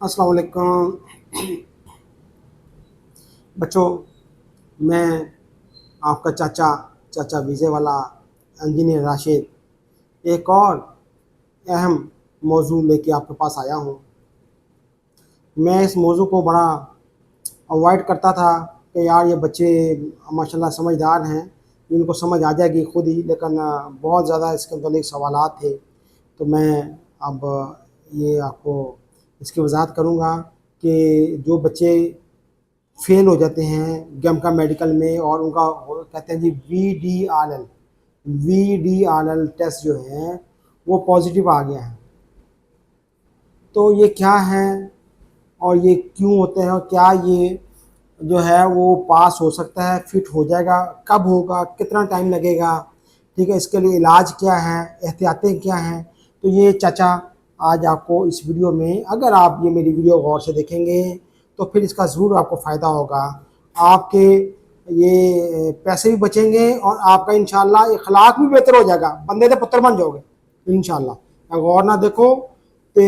अस्सलाम वालेकुम बच्चों। मैं आपका चाचा चाचा विजय वाला इंजीनियर राशिद एक और अहम मौजू लेके आपके पास आया हूँ। मैं इस मौजू को बड़ा अवॉइड करता था कि यार ये बच्चे माशाल्लाह समझदार हैं, इनको समझ आ जाएगी खुद ही, लेकिन बहुत ज़्यादा इसके मतलब सवालात थे। तो मैं अब ये आपको इसकी वजाहत करूँगा कि जो बच्चे फेल हो जाते हैं गमका मेडिकल में और उनका कहते हैं G V D R L test जो है वो पॉजिटिव आ गया है। तो ये क्या है और ये क्यों होते हैं और क्या ये जो है वो पास हो सकता है, फिट हो जाएगा, कब होगा, कितना टाइम लगेगा, ठीक है, इसके लिए इलाज क्या है, एहतियातें क्या हैं। तो ये चाचा आज आपको इस वीडियो में, अगर आप ये मेरी वीडियो गौर से देखेंगे तो फिर इसका ज़रूर आपको फ़ायदा होगा। आपके ये पैसे भी बचेंगे और आपका इंशाल्लाह इखलाक भी बेहतर हो जाएगा, बंदे के पुत्र बन जाओगे इंशाल्लाह। गौर ना देखो तो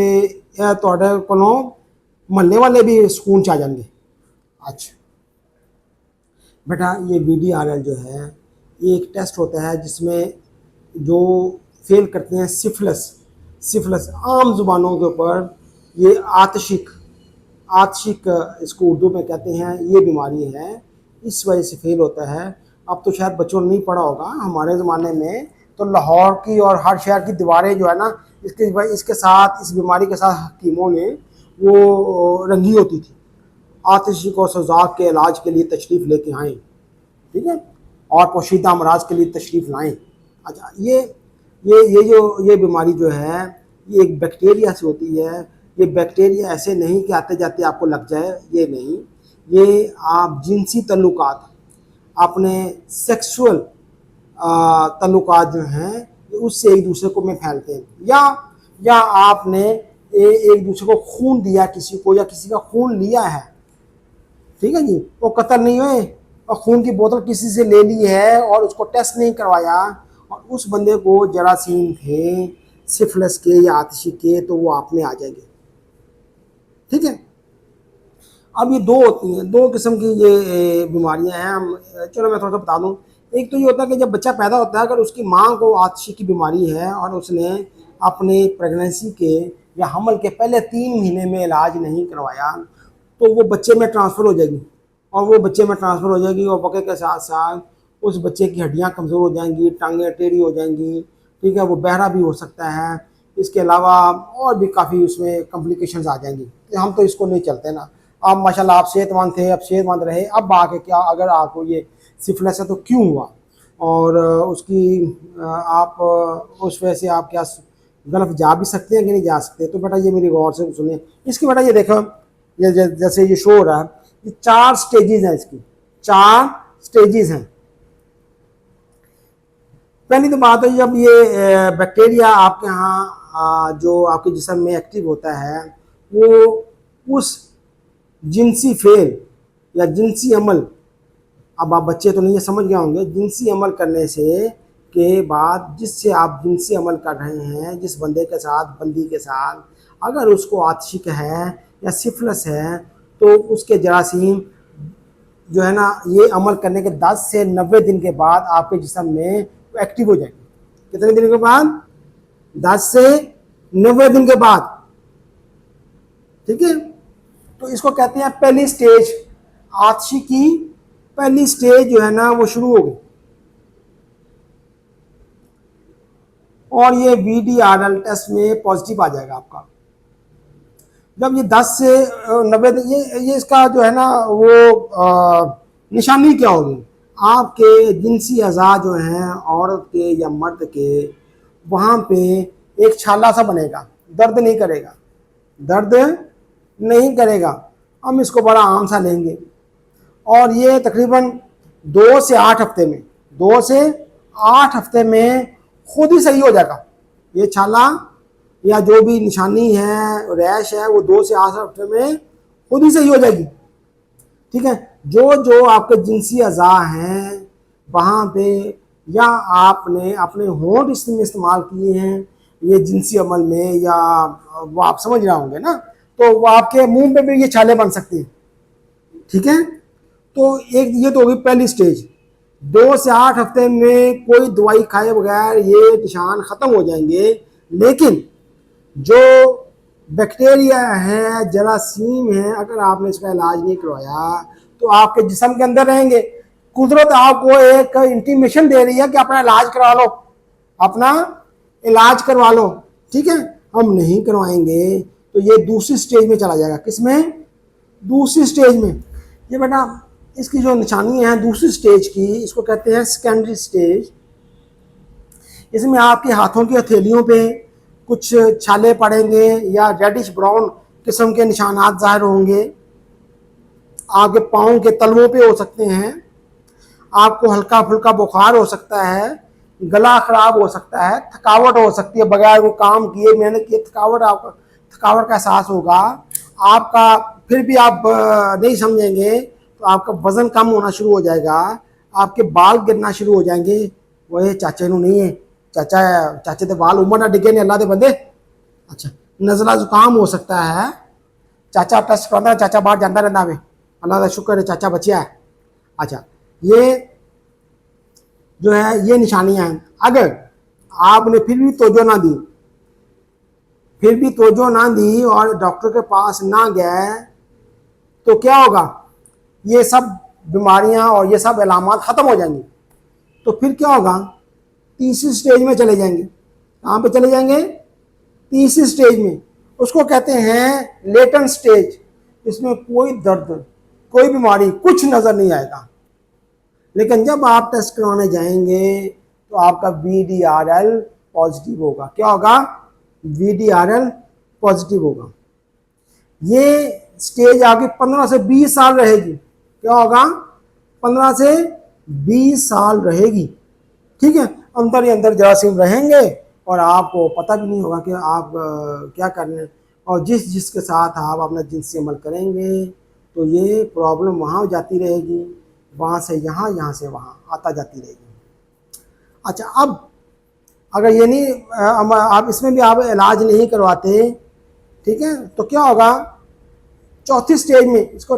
ਤੁਹਾਡੇ ਕੋਲੋਂ महल्ले वाले भी सुकून च आ जाएंगे। अच्छा बेटा, ये वी डी आर एल जो है ये एक टेस्ट होता है जिसमें जो फेल करते हैं सिफिलिस सिफिलिस आम ज़ुबानों के ऊपर ये आतशिक आतशिक इसको उर्दू में कहते हैं, ये बीमारी है, इस वजह से फेल होता है। अब तो शायद बच्चों ने नहीं पढ़ा होगा, हमारे ज़माने में तो लाहौर की और हर शहर की दीवारें जो है ना इसके साथ, इस बीमारी के साथ हकीमों ने वो रंगी होती थी। आतिशी को सजाक के इलाज के लिए तशरीफ़ लेके आएँ, ठीक है, और पोशीदा अमराज के लिए तशरीफ़ लाएँ। अच्छा, ये बीमारी जो है ये एक बैक्टीरिया से होती है। ये बैक्टीरिया ऐसे नहीं कि आते जाते आपको लग जाए, ये नहीं, ये आप जिनसी तल्लुकात, अपने सेक्सुअल तल्लुकात जो हैं उससे एक दूसरे को में फैलते हैं, या आपने एक दूसरे को खून दिया किसी को, या किसी का खून लिया है, ठीक है जी, वो कत्ल नहीं हुए और खून की बोतल किसी से ले ली है और उसको टेस्ट नहीं करवाया और उस बंदे को जरासीम थे सिफिलिस के या आतिशी के, तो वो आप में आ जाएंगे, ठीक है। अब ये दो होती हैं, दो किस्म की ये बीमारियां हैं। हम चलो मैं थोड़ा सा बता दूं। एक तो ये होता है कि जब बच्चा पैदा होता है, अगर उसकी माँ को आतिशी की बीमारी है और उसने अपने प्रेगनेंसी के या हमल के पहले 3 महीने में इलाज नहीं करवाया, तो वो बच्चे में ट्रांसफ़र हो जाएगी और वो बच्चे में ट्रांसफ़र हो जाएगी और वक्त के साथ साथ उस बच्चे की हड्डियाँ कमज़ोर हो जाएंगी, टांगें टेढ़ी हो जाएंगी, ठीक है, वो बहरा भी हो सकता है। इसके अलावा और भी काफ़ी उसमें कॉम्प्लिकेशंस आ जाएंगी। तो हम तो इसको नहीं चलते ना। अब माशाल्लाह आप सेहतमंद थे, अब सेहतमंद रहे, अब आके क्या अगर आपको ये सिफिलिस है तो क्यों हुआ और उसकी आप उस वजह से आप क्या गलत जा भी सकते हैं कि नहीं जा सकते। तो बेटा ये मेरी गौर से सुनिए इसकी। बेटा ये देखो, ये जैसे ये शो हो रहा है, ये 4 स्टेजेस हैं, इसकी 4 स्टेजेस हैं। पहली तो बात है, जब ये बैक्टीरिया आपके यहाँ जो आपके जिस्म में एक्टिव होता है, वो उस जिनसी फेल या जिनसी अमल, अब आप बच्चे तो नहीं ये समझ गए होंगे, जिनसी अमल करने से के बाद जिससे आप जिनसी अमल कर रहे हैं, जिस बंदे के साथ, बंदी के साथ, अगर उसको आतिशिक है या सिफिलिस है, तो उसके जरासीम जो है ना ये अमल करने के 10 से 90 दिन के बाद आपके जिस्म में एक्टिव हो जाएंगे। कितने दिन के बाद? 10 से 90 दिन के बाद, ठीक है। तो इसको कहते हैं पहली स्टेज, आतिशी की पहली स्टेज जो है ना वो शुरू हो गई और ये वी-डी-आर-एल टेस्ट में पॉजिटिव आ जाएगा आपका। जब ये 10 से 90 दिन, ये इसका जो है ना वो निशानी क्या होगी, आपके जिनसी अज़ा जो हैं औरत के या मर्द के, वहाँ पे एक छाला सा बनेगा, दर्द नहीं करेगा, दर्द नहीं करेगा। हम इसको बड़ा आम सा लेंगे और ये तकरीबन 2 से 8 हफ्ते में, 2 से 8 हफ्ते में खुद ही सही हो जाएगा। ये छाला या जो भी निशानी है, रैश है, वो 2 से 8 हफ्ते में खुद ही सही हो जाएगी, ठीक है। जो जो आपके जिनसी अज़ा हैं वहाँ पे, या आपने अपने होंठ इसमें इस्तेमाल किए हैं ये जिनसी अमल में, या वो आप समझ रहे होंगे ना, तो वो आपके मुंह पे भी ये छाले बन सकती हैं। ठीक है, तो एक ये तो होगी पहली स्टेज। 2 से 8 हफ्ते में कोई दवाई खाए बगैर ये निशान खत्म हो जाएंगे। लेकिन जो बैक्टीरिया है, जरासीम है, अगर आपने इसका इलाज नहीं करवाया तो आपके जिस्म के अंदर रहेंगे। कुदरत आपको एक इंटीमेशन दे रही है कि अपना इलाज करवा लो, अपना इलाज करवा लो। ठीक है, हम नहीं करवाएंगे तो ये दूसरी स्टेज में चला जाएगा। किसमें? दूसरी स्टेज में। ये बेटा इसकी जो निशानी है दूसरी स्टेज की, इसको कहते हैं सेकेंडरी स्टेज। इसमें आपके हाथों की हथेलियों पे कुछ छाले पड़ेंगे या रेडिश ब्राउन किस्म के निशानात ज़ाहिर होंगे। आपके पाँव के तलवों पे हो सकते हैं। आपको हल्का फुल्का बुखार हो सकता है, गला खराब हो सकता है, थकावट हो सकती है, बगैर वो काम किए मेहनत किए थकावट, आपको थकावट का एहसास होगा आपका। फिर भी आप नहीं समझेंगे तो आपका वज़न कम होना शुरू हो जाएगा, आपके बाल गिरना शुरू हो जाएंगे। वो चाचे नू नहीं है, चाचे के बाल उमर ना डिगे ने अल्लाह के बंदे। अच्छा, नज़ला जुकाम हो सकता है, चाचा टेस्ट करवाता है, चाचा बाहर जाता रहता है, अल्लाह का शुक्र है चाचा बचिया है। अच्छा, ये जो है ये निशानियां हैं। अगर आपने फिर भी तवज्जो ना दी और डॉक्टर के पास ना गए तो क्या होगा? ये सब बीमारियां और ये सब अलामत ख़त्म हो जाएंगी। तो फिर क्या होगा? तीसरी स्टेज में चले जाएंगे। कहाँ पे चले जाएंगे? तीसरी स्टेज में। उसको कहते हैं लेटेंट स्टेज। इसमें कोई दर्द, कोई बीमारी, कुछ नज़र नहीं आएगा। लेकिन जब आप टेस्ट करवाने जाएंगे तो आपका VDRL पॉजिटिव होगा। क्या होगा? VDRL पॉजिटिव होगा। ये स्टेज आपकी 15 से 20 साल रहेगी। क्या होगा? 15 से 20 साल रहेगी। ठीक है, अंदर ही अंदर जरासीम रहेंगे और आपको पता भी नहीं होगा कि आप क्या कर रहे हैं। और जिसके साथ आप अपना जिनसी अमल करेंगे तो ये प्रॉब्लम वहाँ जाती रहेगी, वहाँ से यहाँ, यहाँ से वहाँ आता जाती रहेगी। अच्छा, अब अगर ये नहीं आप इसमें भी आप इलाज नहीं करवाते, ठीक है, तो क्या होगा? चौथी स्टेज में, इसको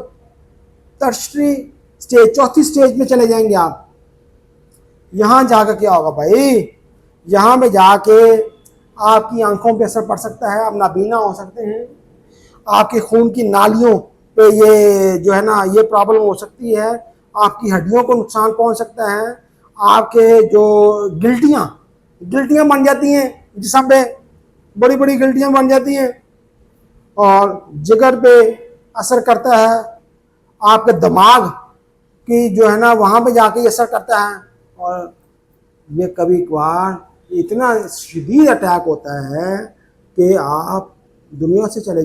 टर्शरी स्टेज, चौथी स्टेज में चले जाएंगे आप। यहाँ जाकर क्या होगा भाई? यहाँ में जाके आपकी आंखों पे असर पड़ सकता है, आप नाबीना हो सकते हैं, आपके खून की नालियों पे ये जो है ना ये प्रॉब्लम हो सकती है, आपकी हड्डियों को नुकसान पहुंच सकता है, आपके जो गिल्टियाँ बन जाती हैं जिस्म पे, बड़ी बड़ी गिल्टियाँ बन जाती हैं, और जिगर पे असर करता है, आपके दिमाग की जो है ना वहाँ पे जाके असर करता है। और ये कभी कभार इतना शदीद अटैक होता है कि आप दुनिया से चले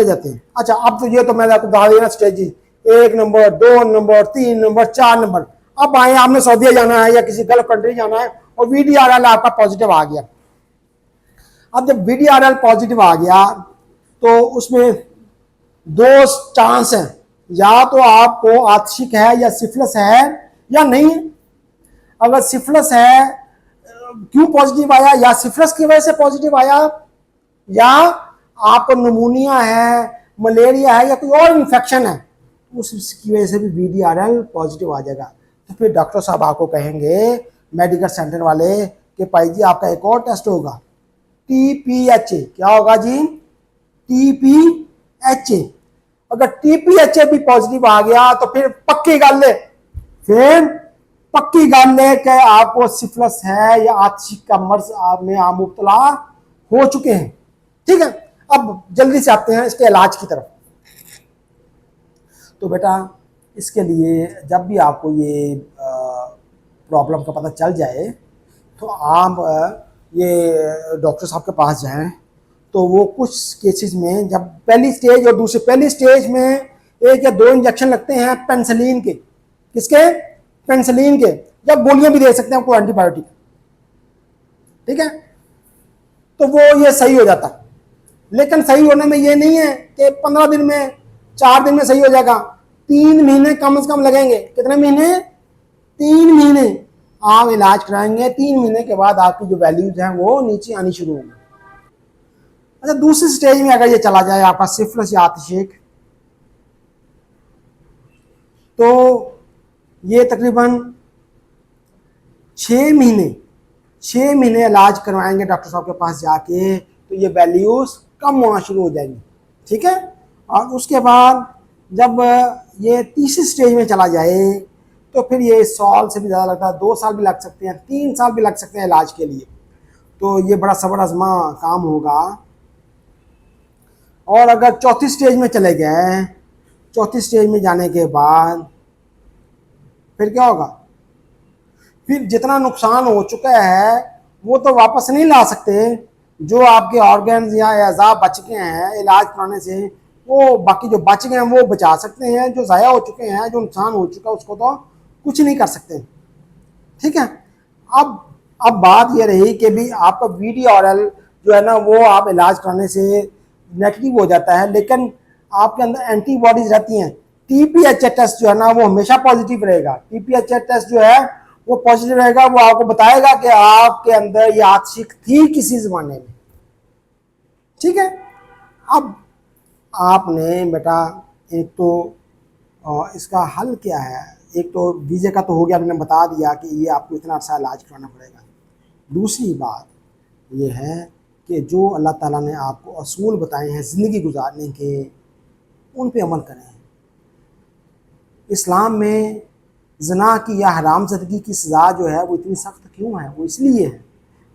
जाते हैं। अच्छा, अब तो ये तो मैंने आपको बता दिया stage 1 number, 2 number, 3 number, 4 number. अब आए आपने सऊदीया जाना है या किसी गल्फ कंट्री जाना है और VDRL आपका पॉजिटिव आ गया। अब जब VDRL पॉजिटिव आ गया तो उसमें 2 चांस हैं, या तो आपको आतिशिक है या सिफिलिस है या नहीं। अगर सिफिलिस है, क्यों पॉजिटिव आया? या सिफिलिस की वजह से पॉजिटिव आया, या आपको निमोनिया है, मलेरिया है, या कोई और इन्फेक्शन है, उसकी वजह से भी VDRL पॉजिटिव आ जाएगा। तो फिर डॉक्टर साहब आपको कहेंगे, मेडिकल सेंटर वाले, कि भाई जी आपका एक और टेस्ट होगा, TPHA। क्या होगा जी? TPHA। अगर TPHA भी पॉजिटिव आ गया तो फिर पक्की गल है कि आपको सिफिलिस है या आतिशिक का मर्ज में आप मुब्तला हो चुके हैं। ठीक है, अब जल्दी से आते हैं इसके इलाज की तरफ। तो बेटा इसके लिए जब भी आपको ये प्रॉब्लम का पता चल जाए तो आप ये डॉक्टर साहब के पास जाएं। तो वो कुछ केसेस में जब पहली स्टेज और दूसरी, पहली स्टेज में 1 या 2 इंजेक्शन लगते हैं पेनिसिलिन के। किसके? पेनिसिलिन के। जब गोलियां भी दे सकते हैं आपको, एंटीबायोटिक। ठीक है, तो वो ये सही हो जाता। लेकिन सही होने में ये नहीं है कि 15 दिन में, 4 दिन में सही हो जाएगा। 3 महीने कम से कम लगेंगे। कितने महीने? 3 महीने आप इलाज कराएंगे। 3 महीने के बाद आपकी जो वैल्यूज हैं वो नीचे आनी शुरू होंगी। अच्छा, दूसरी स्टेज में अगर ये चला जाए आपका सिफिलिस या आतिशेक, तो ये तकरीबन 6 महीने 6 महीने इलाज करवाएंगे डॉक्टर साहब के पास जाके, तो ये वैल्यूज कम होना शुरू हो जाएंगी, ठीक है। और उसके बाद जब ये तीसरी स्टेज में चला जाए तो फिर ये 100 से भी ज़्यादा लगता है, 2 साल भी लग सकते हैं, 3 साल भी लग सकते हैं इलाज के लिए। तो ये बड़ा सबर आजमा काम होगा। और अगर चौथी स्टेज में चले गए, चौथी स्टेज में जाने के बाद फिर क्या होगा, फिर जितना नुकसान हो चुका है वो तो वापस नहीं ला सकते। जो आपके ऑर्गन्स या अज़ा बच गए हैं इलाज कराने से, वो बाकी जो बच गए हैं वो बचा सकते हैं। जो ज़ाया हो चुके हैं, जो नुकसान हो चुका है, उसको तो कुछ नहीं कर सकते, ठीक है। अब बात ये रही कि भी आपका VDRL जो है ना वो आप इलाज कराने से नेगेटिव हो जाता है, लेकिन आपके अंदर एंटीबॉडीज रहती हैं। TPHA टेस्ट जो है ना वो हमेशा पॉजिटिव रहेगा। TPHA टेस्ट जो है वो पॉजिटिव रहेगा, वो आपको बताएगा कि आपके अंदर ये आतिश थी किसी ज़माने में, ठीक है। अब आपने बेटा एक तो इसका हल क्या है, एक तो वीज़े का तो हो गया, मैंने बता दिया कि ये आपको इतना अर्सा इलाज कराना पड़ेगा। दूसरी बात ये है कि जो अल्लाह ताला ने आपको असूल बताए हैं ज़िंदगी गुजारने के, उन पे अमल करें। इस्लाम में ज़ना की या हरामज़दगी की सज़ा जो है वो इतनी सख्त क्यों है, वो इसलिए है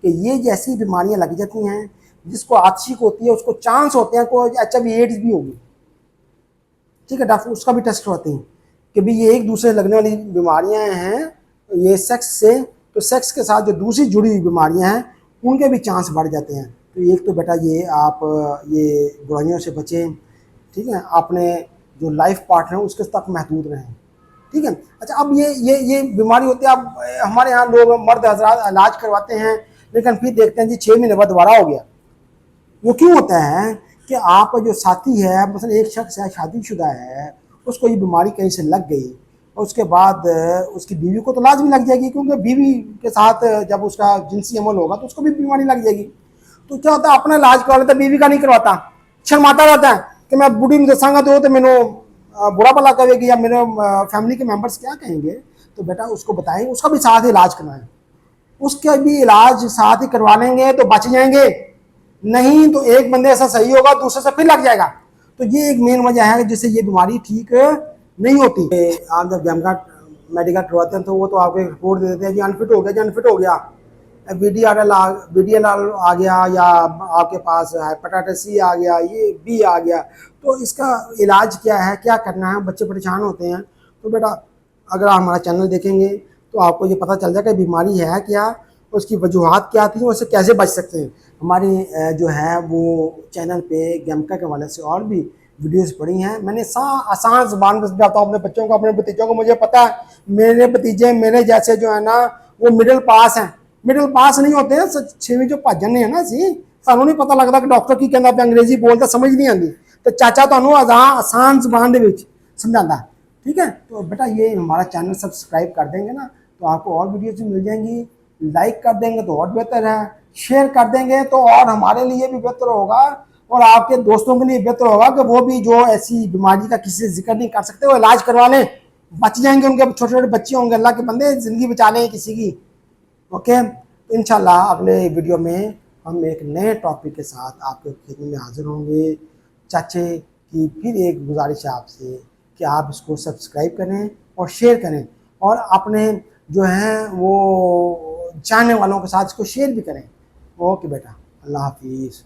कि ये जैसी बीमारियां लग जाती हैं, जिसको आतिश होती है उसको चांस होते हैं कोई HIV एड्स भी होगी, ठीक है। डॉक्टर उसका भी टेस्ट करवाते हैं कि भाई ये एक दूसरे लगने वाली बीमारियां हैं, ये सेक्स से, तो सेक्स के साथ जो दूसरी जुड़ी हुई बीमारियां हैं उनके भी चांस बढ़ जाते हैं। तो एक तो बेटा ये आप ये बुराइयों से बचें, ठीक है। आपने जो लाइफ पार्टनर है उसके तक महदूद रहें, ठीक है। अच्छा, अब ये बीमारी होती है। अब हमारे यहाँ लोग मर्द हजरात इलाज करवाते हैं, लेकिन फिर देखते हैं जी 6 महीने बाद दोबारा हो गया। वो क्यों होता है कि आपका जो साथी है, मतलब एक शख्स है शादीशुदा है, उसको ये बीमारी कहीं से लग गई और उसके बाद उसकी बीवी को तो लाजमी लग जाएगी, क्योंकि बीवी के साथ जब उसका जिनसी अमल होगा तो उसको भी बीमारी लग जाएगी। तो क्या होता है, अपना इलाज करवा लेता, बीवी का नहीं करवाता, शर्माता रहता है कि मैं बुढ़ी में दसांगा तो मैंने बुरा भला करेगी या मेरे फैमिली के मेंबर्स क्या कहेंगे। तो बेटा उसको बताएंगे, उसका भी साथ ही इलाज करवाएं, उसका भी इलाज साथ ही करवा लेंगे तो बच जाएंगे, नहीं तो एक बंदे ऐसा सही होगा दूसरे से फिर लग जाएगा। तो ये एक मेन वजह है जिससे ये बीमारी ठीक नहीं होती। आप जब गैम का मेडिकल करवाते हैं तो वो तो आपको रिपोर्ट दे देते हैं कि अनफिट हो गया, जी अनफिट हो गया, VDRL आ गया, या आपके पास हेपेटाइटिस C आ गया, ये B आ गया। तो इसका इलाज क्या है, क्या करना है, बच्चे परेशान होते हैं। तो बेटा अगर आप हमारा चैनल देखेंगे तो आपको ये पता चल जाएगा बीमारी है क्या, उसकी वजूहात क्या थी, उससे कैसे बच सकते हैं। हमारी जो है वो चैनल पे गैमका के हवाले से और भी वीडियोस पड़ी हैं। मैंने आसान ज़बान में समझाता हूँ अपने बच्चों को, अपने भतीजों को। मुझे पता है मेरे भतीजे मेरे जैसे जो है ना वो मिडिल पास हैं, मिडिल पास नहीं होते हैं, 6वीं जो भजन है ना सी, सानू नहीं पता लगता कि डॉक्टर की कहना पे अंग्रेजी बोलता समझ नहीं आती, तो चाचा तुहानू आसान ज़बान दे विच समझाता है, ठीक है। तो बेटा ये हमारा चैनल सब्सक्राइब कर देंगे ना तो आपको और वीडियोज मिल जाएंगी, लाइक कर देंगे तो और बेहतर है, शेयर कर देंगे तो और हमारे लिए भी बेहतर होगा और आपके दोस्तों के लिए बेहतर होगा कि वो भी जो ऐसी बीमारी का किसी से जिक्र नहीं कर सकते वो इलाज करवा लें, बच जाएंगे। उनके छोटे छोटे बच्चे होंगे, अल्लाह के बंदे, ज़िंदगी बचा लें किसी की। ओके, तो इंशाल्लाह अगले वीडियो में हम एक नए टॉपिक के साथ आपके खिदमत में हाजिर होंगे। चाचे की फिर एक गुजारिश है आपसे कि आप इसको सब्सक्राइब करें और शेयर करें और अपने जो हैं वो जानने वालों के साथ इसको शेयर भी करें। ओके बेटा, अल्लाह हाफिज़।